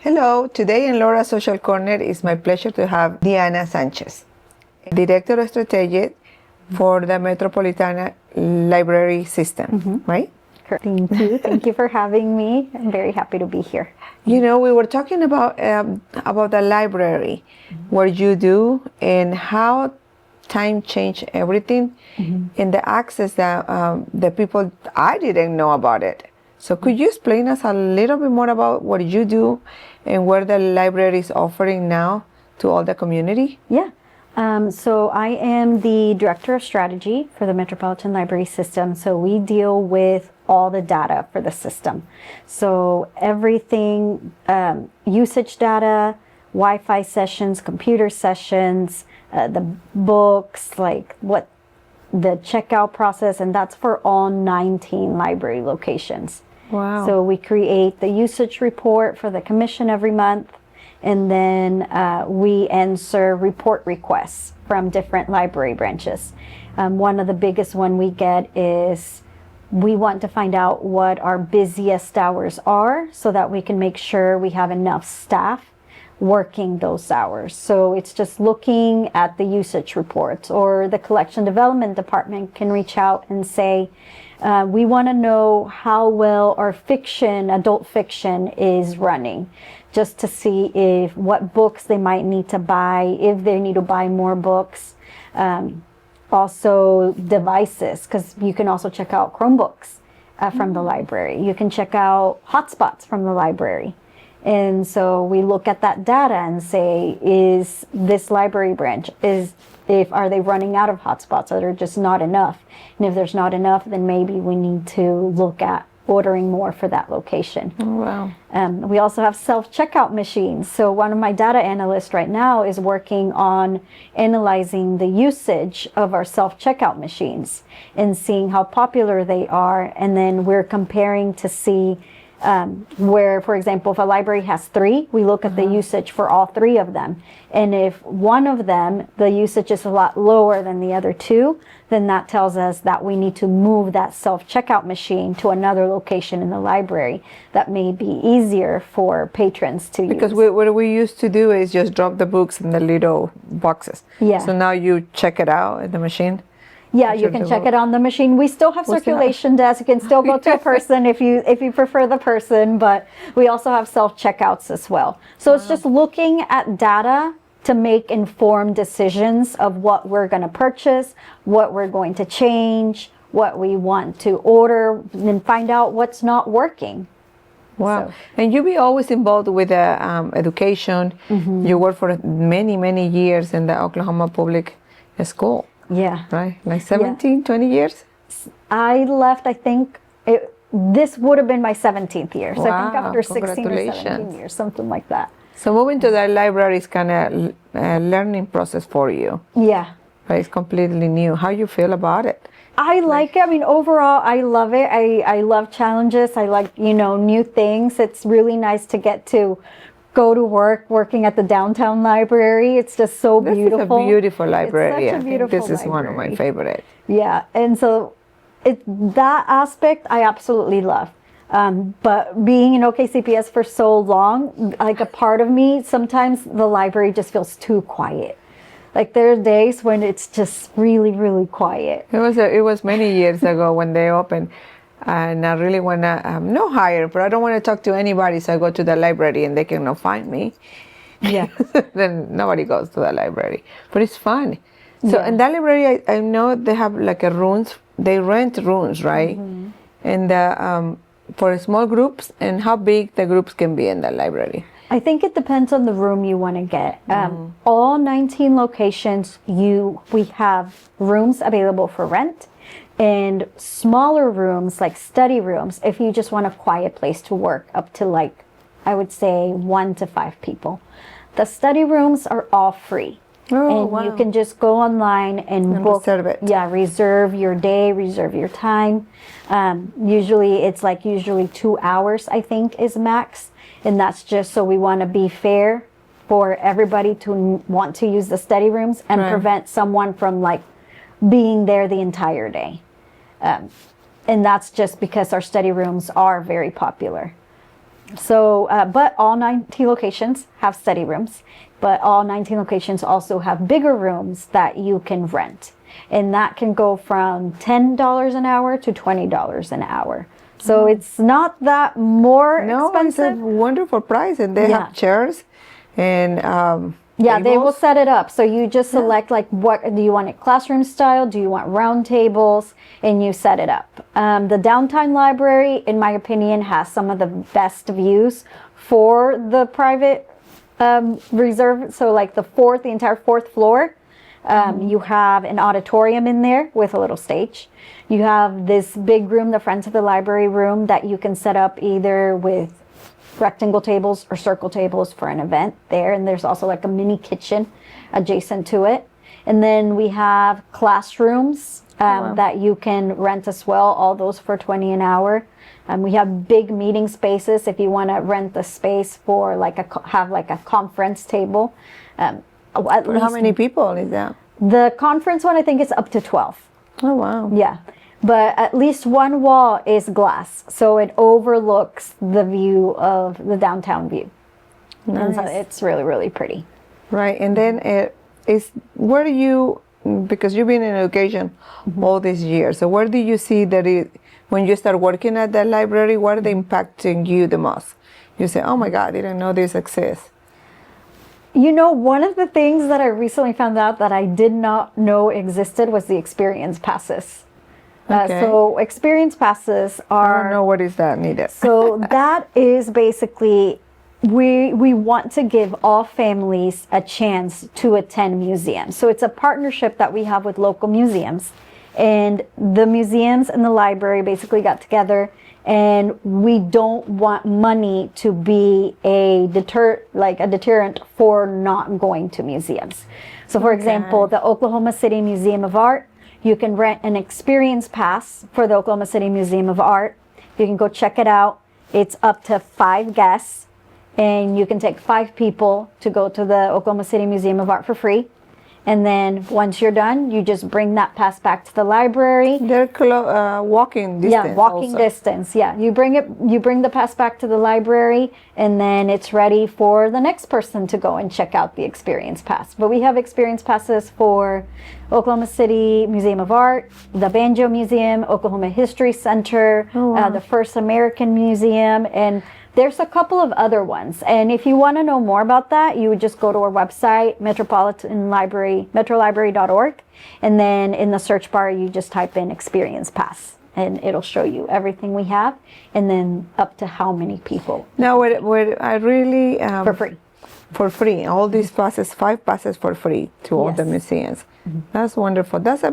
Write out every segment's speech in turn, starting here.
Hello, today in Laura's Social Corner it's my pleasure to have Diana Sanchez, Director of Strategy for the Metropolitan Library System, right? Correct. Thank you for having me. I'm very happy to be here. You know, we were talking about the library, what you do and how time changed everything, and the access that the people, I didn't know about it. So could you explain us a little bit more about what you do and where the library is offering now to all the community? Yeah. So I am the Director of Strategy for the Metropolitan Library System. So we deal with all the data for the system. So everything, usage data, Wi-Fi sessions, computer sessions, the books, like what the checkout process, and that's for all 19 library locations. Wow. So we create the usage report for the commission every month, and then we answer report requests from different library branches. One of the biggest one we get is we want to find out what our busiest hours are so that we can make sure we have enough staff working those hours. So it's just looking at the usage reports, or the collection development department can reach out and say, we want to know how well our fiction, adult fiction, is running, just to see if what books they might need to buy, if they need to buy more books. Also devices, because you can also check out Chromebooks from the library. You can check out hotspots from the library. And so we look at that data and say, is this library branch, are they running out of hotspots? Are there just not enough? And if there's not enough, then maybe we need to look at ordering more for that location. Oh, wow. We also have self-checkout machines. So one of my data analysts right now is working on analyzing the usage of our self-checkout machines and seeing how popular they are. And then we're comparing to see where, for example, if a library has 3, we look at the usage for all 3 of them. And if one of them, the usage is a lot lower than the other 2, then that tells us that we need to move that self-checkout machine to another location in the library that may be easier for patrons to use. Because what we used to do is just drop the books in the little boxes. Yeah. So now you check it out at the machine? Yeah, you can check it on the machine. We still have circulation desk. You can still go to a person if you prefer the person, but we also have self-checkouts as well. So it's just looking at data to make informed decisions of what we're going to purchase, what we're going to change, what we want to order, and find out what's not working. Wow. So. And you be always involved with education. You worked for many, many years in the Oklahoma Public School. Yeah. Right? Like 17, 20 years? I left, I think, this would have been my 17th year. So I think after 16 or 17 years, something like that. So moving to the library is kind of a learning process for you. Yeah. Right? It's completely new. How you feel about it? I like it. I mean, overall, I love it. I love challenges. I like, new things. It's really nice to get to go to work working at the downtown library. It's just so beautiful. This is a beautiful library. It's such a beautiful this is one of my favorites. Yeah, and so that aspect I absolutely love. But being in OKCPS for so long, like a part of me, sometimes the library just feels too quiet. Like there are days when it's just really, really quiet. It was many years ago when they opened. And I really want to, no hire, but I don't want to talk to anybody, so I go to the library and they cannot find me. Yeah. Then nobody goes to the library. But it's fun. So in that library, I know they have like a rooms, they rent rooms, right? And for small groups, and how big the groups can be in the library? I think it depends on the room you want to get. All 19 locations, we have rooms available for rent. And smaller rooms, like study rooms, if you just want a quiet place to work, up to like, I would say 1 to 5 people. The study rooms are all free. Oh, and wow. you can just go online and book. Reserve it. Yeah, reserve your day, reserve your time. Usually it's like 2 hours, I think, is max. And that's just so we want to be fair for everybody to want to use the study rooms and prevent someone from like being there the entire day. And that's just because our study rooms are very popular. So, but all 19 locations have study rooms, but all 19 locations also have bigger rooms that you can rent. And that can go from $10 an hour to $20 an hour. So it's not that more expensive. It's a wonderful price, and they have chairs and yeah, they will tables. set it up. So you just select like, what do you want it, classroom style? Do you want round tables? And you set it up. The downtown library, in my opinion, has some of the best views for the private reserve. So like the entire fourth floor. You have an auditorium in there with a little stage. You have this big room, the front of the library room, that you can set up either with rectangle tables or circle tables for an event there. And there's also like a mini kitchen adjacent to it. And then we have classrooms that you can rent as well, all those for $20 an hour. We have big meeting spaces if you want to rent the space for like have like a conference table. For how many people is that? The conference one, I think, is up to 12. Oh, wow. Yeah. But at least one wall is glass, so it overlooks the view of the downtown view. Nice. And so it's really, really pretty. Right. And then where do you, because you've been in education all these years, so where do you see that when you start working at the library, what are they impacting you the most? You say, oh my God, I didn't know this exists. You know, one of the things that I recently found out that I did not know existed was the experience passes. Okay. So experience passes are... I don't know what is that needed. So that is basically, we want to give all families a chance to attend museums. So it's a partnership that we have with local museums. And the museums and the library basically got together, and we don't want money to be a deterrent for not going to museums. So for example, the Oklahoma City Museum of Art, you can rent an experience pass for the Oklahoma City Museum of Art. You can go check it out. It's up to 5 guests, and you can take 5 people to go to the Oklahoma City Museum of Art for free. And then once you're done, you just bring that pass back to the library. They're walking distance. Yeah, walking distance. Yeah, you bring the pass back to the library, and then it's ready for the next person to go and check out the experience pass. But we have experience passes for Oklahoma City Museum of Art, the Banjo Museum, Oklahoma History Center, the First American Museum, and there's a couple of other ones. And if you want to know more about that, you would just go to our website, Metropolitan Library, metrolibrary.org. And then in the search bar, you just type in Experience Pass, and it'll show you everything we have, and then up to how many people. Now, what I really... for free. For free. All these passes, 5 passes for free to all the museums. That's wonderful. That's a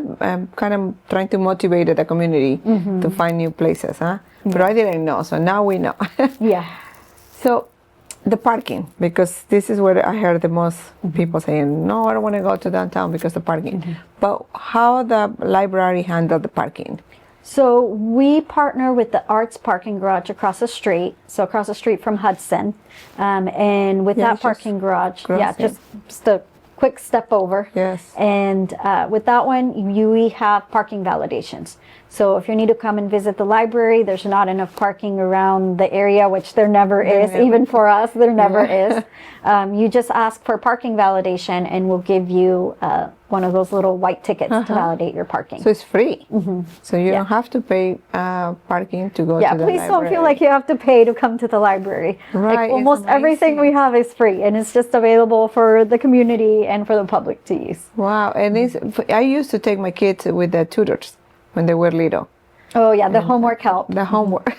kind of trying to motivate the community to find new places, huh? But I didn't know, so now we know. Yeah. So the parking, because this is where I heard the most people saying, no, I don't want to go to downtown because of parking. But how the library handle the parking? So we partner with the Arts Parking Garage across the street, so across the street from Hudson. And with that parking garage, just a quick step over. Yes. And with that one, we have parking validations. So if you need to come and visit the library, there's not enough parking around the area, which there never is. Even for us, there never is. You just ask for parking validation, and we'll give you one of those little white tickets to validate your parking. So it's free. So you don't have to pay parking to go to the library. Yeah, please don't feel like you have to pay to come to the library. Right. Like almost everything we have is free, and it's just available for the community and for the public to use. Wow. And I used to take my kids with the tutors when they were little. Oh yeah, the homework help. The homework.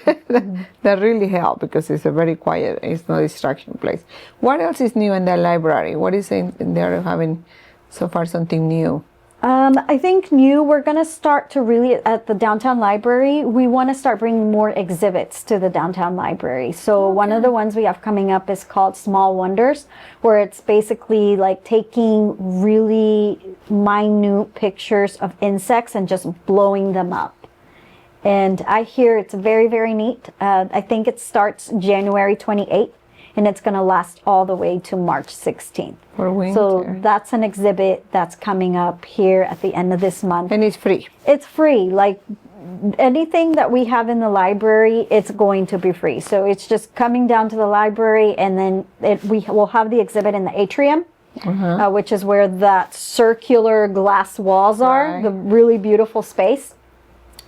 That really helped because it's a very quiet, it's no distraction place. What else is new in the library? What is they're having so far something new? I think we're going to start to really, at the downtown library, we want to start bringing more exhibits to the downtown library. So one of the ones we have coming up is called Small Wonders, where it's basically like taking really minute pictures of insects and just blowing them up. And I hear it's very, very neat. I think it starts January 28th. and it's going to last all the way to March 16th. For winter. So that's an exhibit that's coming up here at the end of this month. And it's free. It's free. Like anything that we have in the library, it's going to be free. So it's just coming down to the library, and then we will have the exhibit in the atrium, which is where that circular glass walls are, Right. the really beautiful space.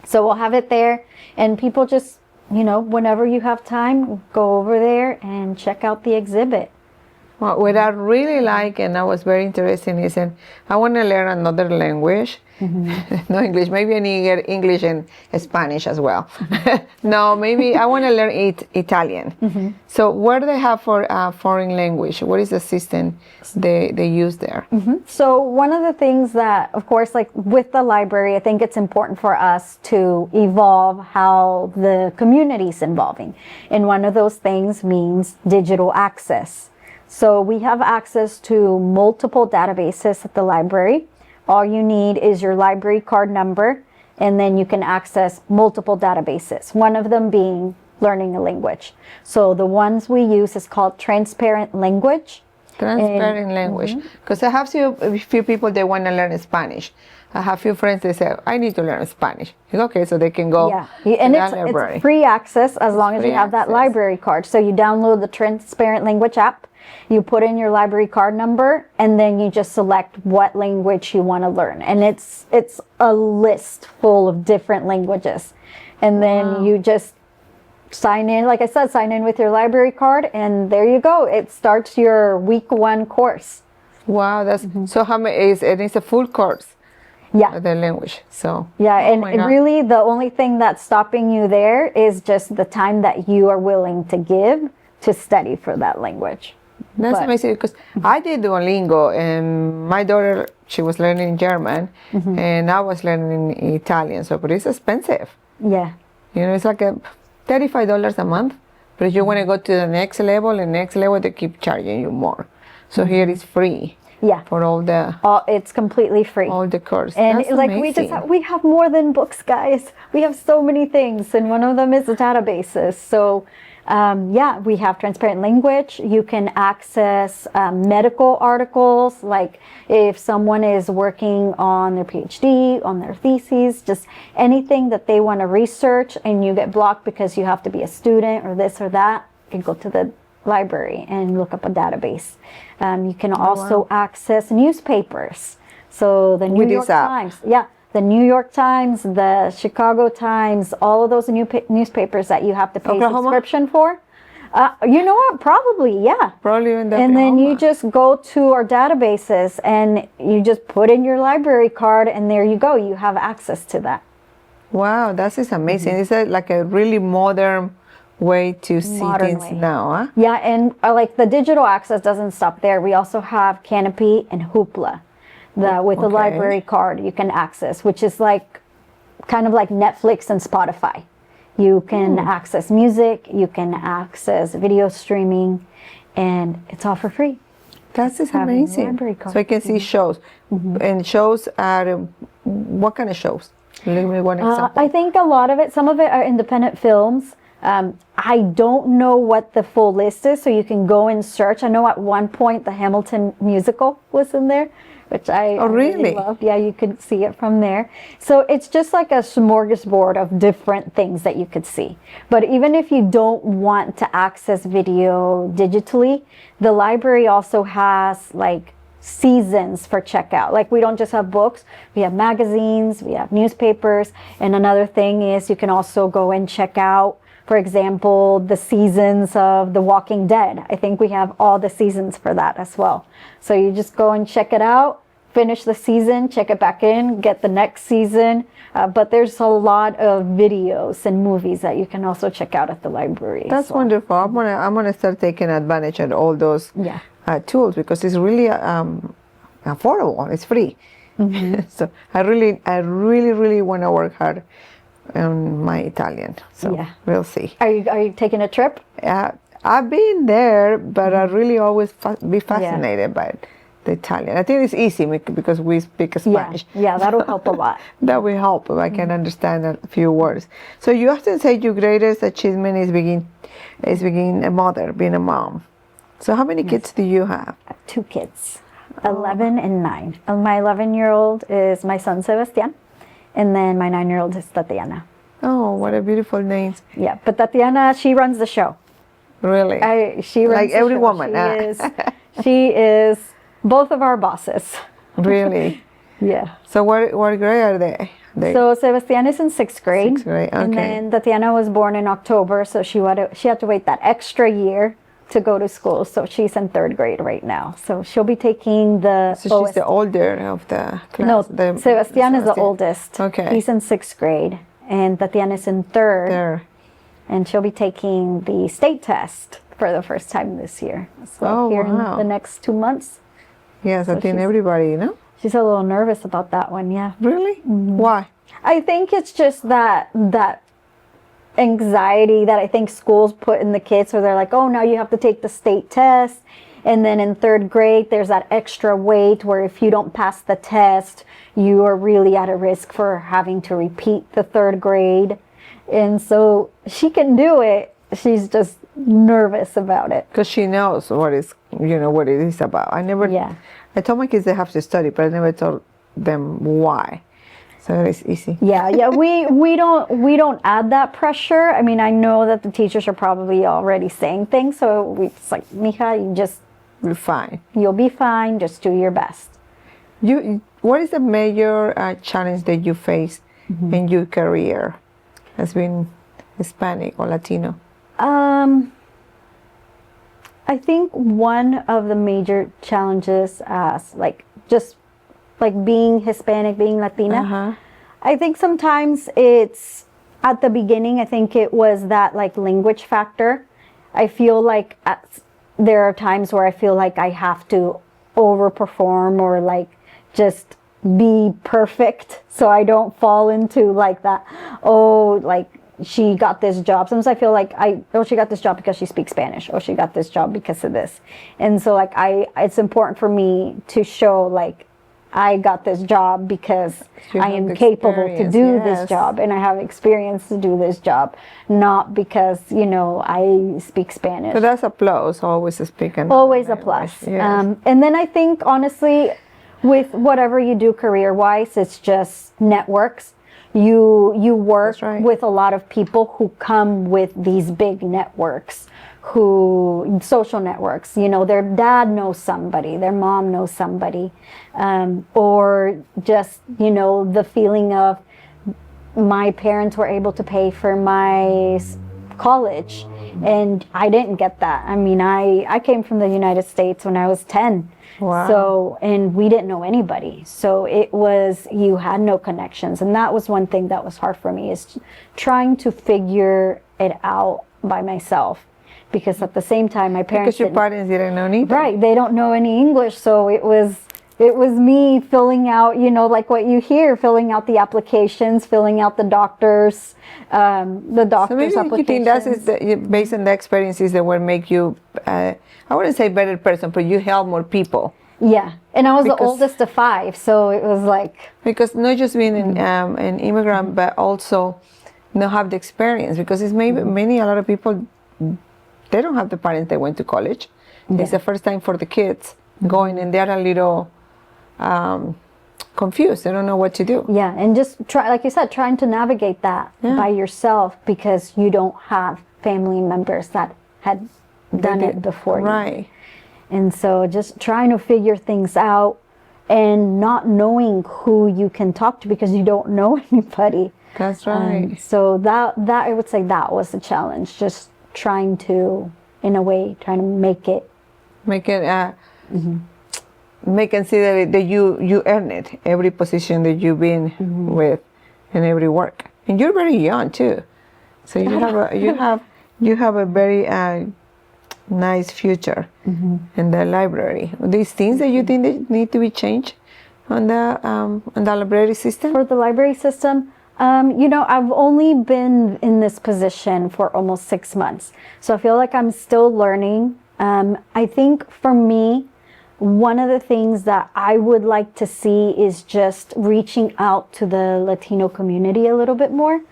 So we'll have it there, and people just, whenever you have time, go over there and check out the exhibit. Well, what I really like, and I was very interested in, is I want to learn another language. No English. Maybe I need to get English and Spanish as well. No, maybe I want to learn Italian. So what do they have for foreign language? What is the system they use there? So one of the things that, of course, like with the library, I think it's important for us to evolve how the community is involving. And one of those things means digital access. So we have access to multiple databases at the library. All you need is your library card number, and then you can access multiple databases, one of them being learning a language. So the ones we use is called Transparent Language. Transparent language. Because I have a few people that want to learn Spanish. I have few friends that say, I need to learn Spanish. Okay, so they can go Yeah, to and the it's library. free access as long as you free have that access. library card. So you download the Transparent Language app, you put in your library card number, and then you just select what language you want to learn. And it's a list full of different languages. And then you just sign in, like I said, sign in with your library card, and there you go. It starts your week 1 course. Wow, that's so how many is and it's a full course. Yeah. The language. So Yeah, oh and my God. really the only thing that's stopping you there is just the time that you are willing to give to study for that language. That's But- amazing because I did Duolingo, and my daughter, she was learning German, and I was learning Italian. So, but it's expensive. Yeah. It's like $35 a month. But if you want to go to the next level, they keep charging you more. So here it's free Yeah. for all the It's completely free. all the course. And That's like amazing. we have more than books, guys. We have so many things, and one of them is the databases. So we have Transparent Language. You can access medical articles, like if someone is working on their PhD, on their theses, just anything that they want to research, and you get blocked because you have to be a student or this or that, you can go to the library and look up a database. You can also access newspapers. So the New With York this app. Times, the New York Times, the Chicago Times, all of those newspapers that you have to pay Oklahoma? subscription for. You know what? Probably, yeah. Probably in the And then you Oklahoma. just go to our databases and you just put in your library card, and there you go. You have access to that. Wow, that is amazing. It's like a really modern way to see Modern things way. now, huh? Yeah, and like the digital access doesn't stop there. We also have Canopy and Hoopla. With the Okay. library card you can access, which is like kind of like Netflix and Spotify. You can access music, you can access video streaming, and it's all for free. That is having a amazing. library card. So I can see shows. And shows are, what kind of shows? Give me one example. I think a lot of it, some of it are independent films. I don't know what the full list is, so you can go and search. I know at one point the Hamilton musical was in there, which I really? loved. Yeah, you could see it from there. So it's just like a smorgasbord of different things that you could see. But even if you don't want to access video digitally, the library also has like seasons for checkout. Like we don't just have books, we have magazines, we have newspapers. And another thing is you can also go and check out, for example, the seasons of The Walking Dead. I think we have all the seasons for that as well. So you just go and check it out, finish the season, check it back in, get the next season. But there's a lot of videos and movies that you can also check out at the library. That's wonderful. I'm gonna start taking advantage of all those Yeah. tools because it's really affordable. It's free. So I really want to work hard on my Italian. So Yeah. we'll see. Are you taking a trip? I've been there, but I really always be fascinated by the Italian. I think it's easy because we speak Spanish. Yeah, that'll help a lot. That will help if I can understand a few words. So you often say your greatest achievement is being a mother, being a mom. So how many kids do you have? 2 kids, 11 and 9. My 11-year-old is my son Sebastian, and then my 9-year-old is Tatiana. Oh, what a beautiful name. Yeah, but Tatiana, she runs the show. Really? She runs like the every show. woman. She is both of our bosses. Really? Yeah. So what grade are they? So Sebastian is in 6th grade. 6th grade, okay. And then Tatiana was born in October, so she had to wait that extra year to go to school. So she's in 3rd grade right now. So she'll be taking the So she's the older of the class? No, Sebastian is the oldest. Okay. He's in 6th grade, and Tatiana is in 3rd. There. And she'll be taking the state test for the first time this year. So here in the next 2 months. Yes, I think everybody, you know? She's a little nervous about that one, yeah. Really? Mm-hmm. Why? I think it's just that anxiety that I think schools put in the kids, where they're like, oh, now you have to take the state test. And then in 3rd grade, there's that extra weight where if you don't pass the test, you are really at a risk for having to repeat the 3rd grade. And so she can do it. She's just nervous about it. Because she knows what it is about. I told my kids they have to study, but I never told them why. So it's easy. Yeah. We don't add that pressure. I mean, I know that the teachers are probably already saying things, so it's like, Mija, You're fine. You'll be fine. Just do your best. What is the major challenge that you face in your career as being Hispanic or Latino? I think one of the major challenges as being Hispanic, being Latina, I think sometimes it's at the beginning, I think it was that language factor. I feel like there are times where I feel like I have to overperform or just be perfect so I don't fall into she got this job. Sometimes I feel like she got this job because she speaks Spanish, or she got this job because of this. And so it's important for me to show I got this job because I am capable to do this job, and I have experience to do this job, not because I speak Spanish. So that's a plus, always speaking. Always a plus. Yes. And then I think honestly, with whatever you do career-wise, it's just networks. You work with a lot of people who come with these big networks, social networks. Their dad knows somebody, their mom knows somebody, or just, the feeling of my parents were able to pay for my college, and I didn't get that. I mean, I came from the United States when I was 10. Wow. So, and we didn't know anybody. So you had no connections. And that was one thing that was hard for me, is trying to figure it out by myself. Because at the same time, my parents Because your parents didn't know anything. Right. They don't know any English. So it was me filling out, what you hear, filling out the applications, filling out the doctor's applications. So maybe you think that's based on the experiences that will make you, I wouldn't say better person, but you help more people. Yeah. And I was the oldest of 5, so it was because not just being an immigrant, but also not have the experience, because it's maybe a lot of people, they don't have the parents that went to college. Yeah. It's the first time for the kids going, and they're a little confused. They don't know what to do. Yeah, and just like you said, trying to navigate that by yourself, because you don't have family members that had done it before you. Right. And so just trying to figure things out and not knowing who you can talk to, because you don't know anybody. That's right. So that I would say that was the challenge, just trying to make it make and see that you earn it, every position that you've been with, and every work. And you're very young too, so you have a very nice future in the library. These things that you think that need to be changed on the library system? For the library system, I've only been in this position for almost 6 months, so I feel like I'm still learning. I think for me, one of the things that I would like to see is just reaching out to the Latino community a little bit more,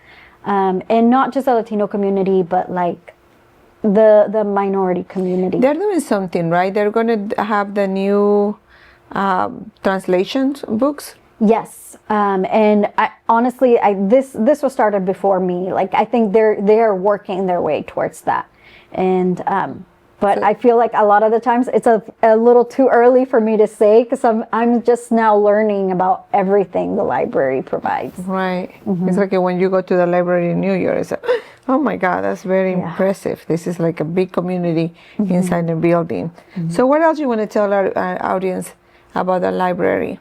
and not just the Latino community, but the minority community. They're doing something, right? They're going to have the new translations books. Yes, and honestly, this was started before me. Like, I think they're working their way towards that, and but I feel like a lot of the times it's a little too early for me to say, because I'm just now learning about everything the library provides. Right. It's like when you go to the library in New York, it's like, oh my God, that's very impressive. This is like a big community inside the building. So what else you want to tell our audience about the library?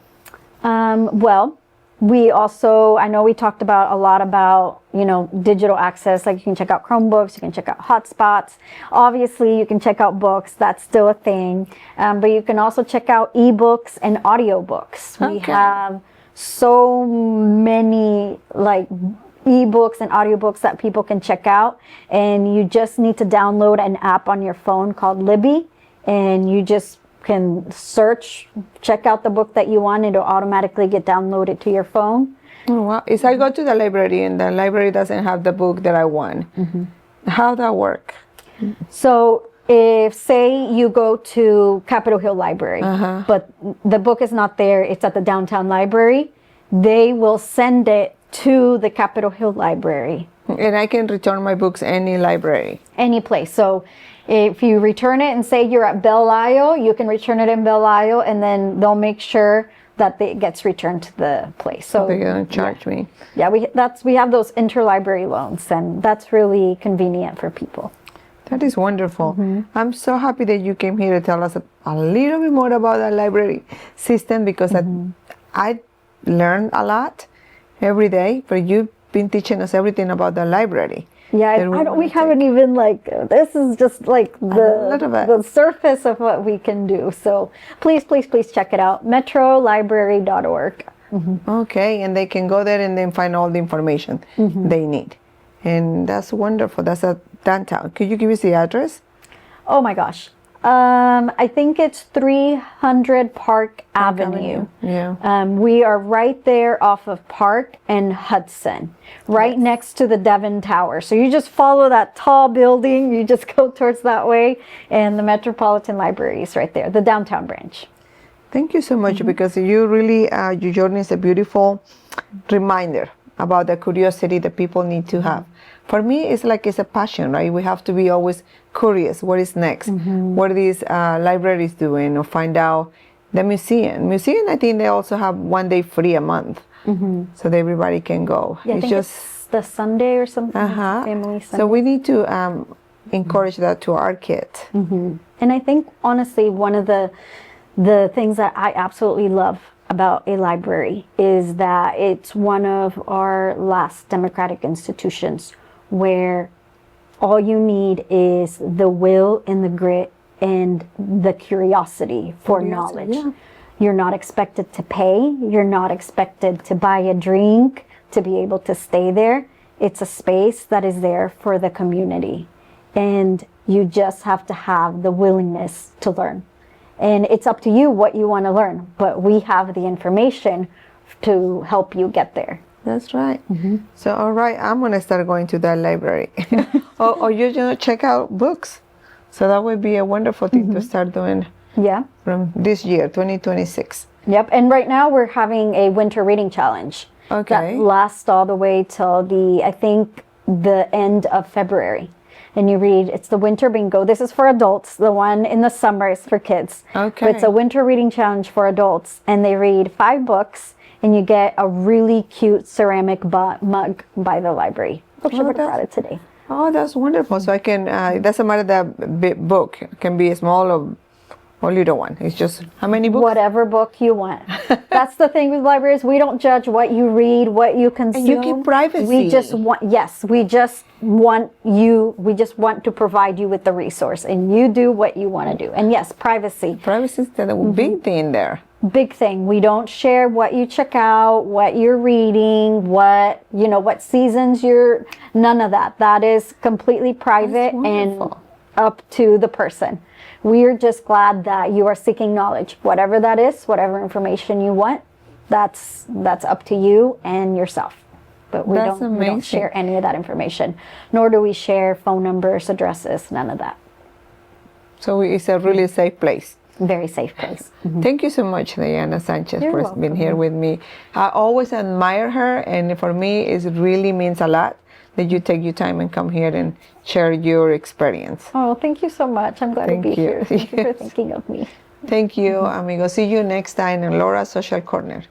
Well, we also, I know we talked about a lot about, digital access, like you can check out Chromebooks, you can check out hotspots. Obviously, you can check out books, that's still a thing. But you can also check out ebooks and audiobooks. We have so many like ebooks and audiobooks that people can check out. And you just need to download an app on your phone called Libby, and you just can search, check out the book that you want, it'll automatically get downloaded to your phone. Oh, wow. If I go to the library and the library doesn't have the book that I want, how that work? So if, say you go to Capitol Hill Library, but the book is not there, it's at the downtown library, they will send it to the Capitol Hill Library. And I can return my books any library? Any place. So if you return it and say you're at Belle Isle, you can return it in Belle Isle, and then they'll make sure that it gets returned to the place. So they don't charge me. Yeah, we have those interlibrary loans, and that's really convenient for people. That is wonderful. I'm so happy that you came here to tell us a little bit more about the library system, because I learn a lot every day, but you've been teaching us everything about the library. Yeah, we haven't even this is just like the surface of what we can do. So please check it out, metrolibrary.org. Okay, and they can go there and then find all the information they need. And that's wonderful. That's at downtown. Could you give us the address? Oh my gosh. I think it's 300 Park Avenue. Yeah. We are right there off of Park and Hudson, right next to the Devon Tower. So you just follow that tall building, you just go towards that way, and the Metropolitan Library is right there, the downtown branch. Thank you so much, because you really, your journey is a beautiful reminder about the curiosity that people need to have. For me, it's a passion, right? We have to be always curious. What is next? What are these libraries doing? Or find out the museum. I think they also have one day free a month, so that everybody can go. Yeah, it's the Sunday or something. Family Sunday. So we need to encourage that to our kids. And I think, honestly, one of the things that I absolutely love about a library is that it's one of our last democratic institutions where all you need is the will and the grit and the curiosity for knowledge. Yeah. You're not expected to pay. You're not expected to buy a drink to be able to stay there. It's a space that is there for the community. And you just have to have the willingness to learn. And it's up to you what you want to learn. But we have the information to help you get there. That's right. So, all right, I'm going to start going to that library. or you check out books. So that would be a wonderful thing to start doing from this year, 2026. Yep. And right now we're having a winter reading challenge. Okay. That lasts all the way till the end of February. And you read, it's the winter bingo. This is for adults. The one in the summer is for kids. Okay. But it's a winter reading challenge for adults. And they read 5 books. And you get a really cute ceramic mug by the library. We'll ship it out today. Oh, that's wonderful. So I can, it doesn't matter the big book. It can be a small or little one. It's just, how many books? Whatever book you want. That's the thing with libraries. We don't judge what you read, what you consume. And you keep privacy. We just want to provide you with the resource. And you do what you want to do. And yes, privacy. Privacy is the big thing there. Big thing. We don't share what you check out, what you're reading, what seasons none of that. That is completely private and up to the person. We're just glad that you are seeking knowledge. Whatever that is, whatever information you want, that's up to you and yourself. but we That's don't amazing. share any of that information, nor do we share phone numbers, addresses, none of that. So it's a really safe place. Very safe place. Thank you so much, Diana Sanchez, You're for welcome. being here with me. I always admire her, and for me, it really means a lot that you take your time and come here and share your experience. Oh, thank you so much. I'm glad Thank to be you. here. Thank you for Yes. thinking of me. Thank you, amigos. See you next time in Laura's Social Corner.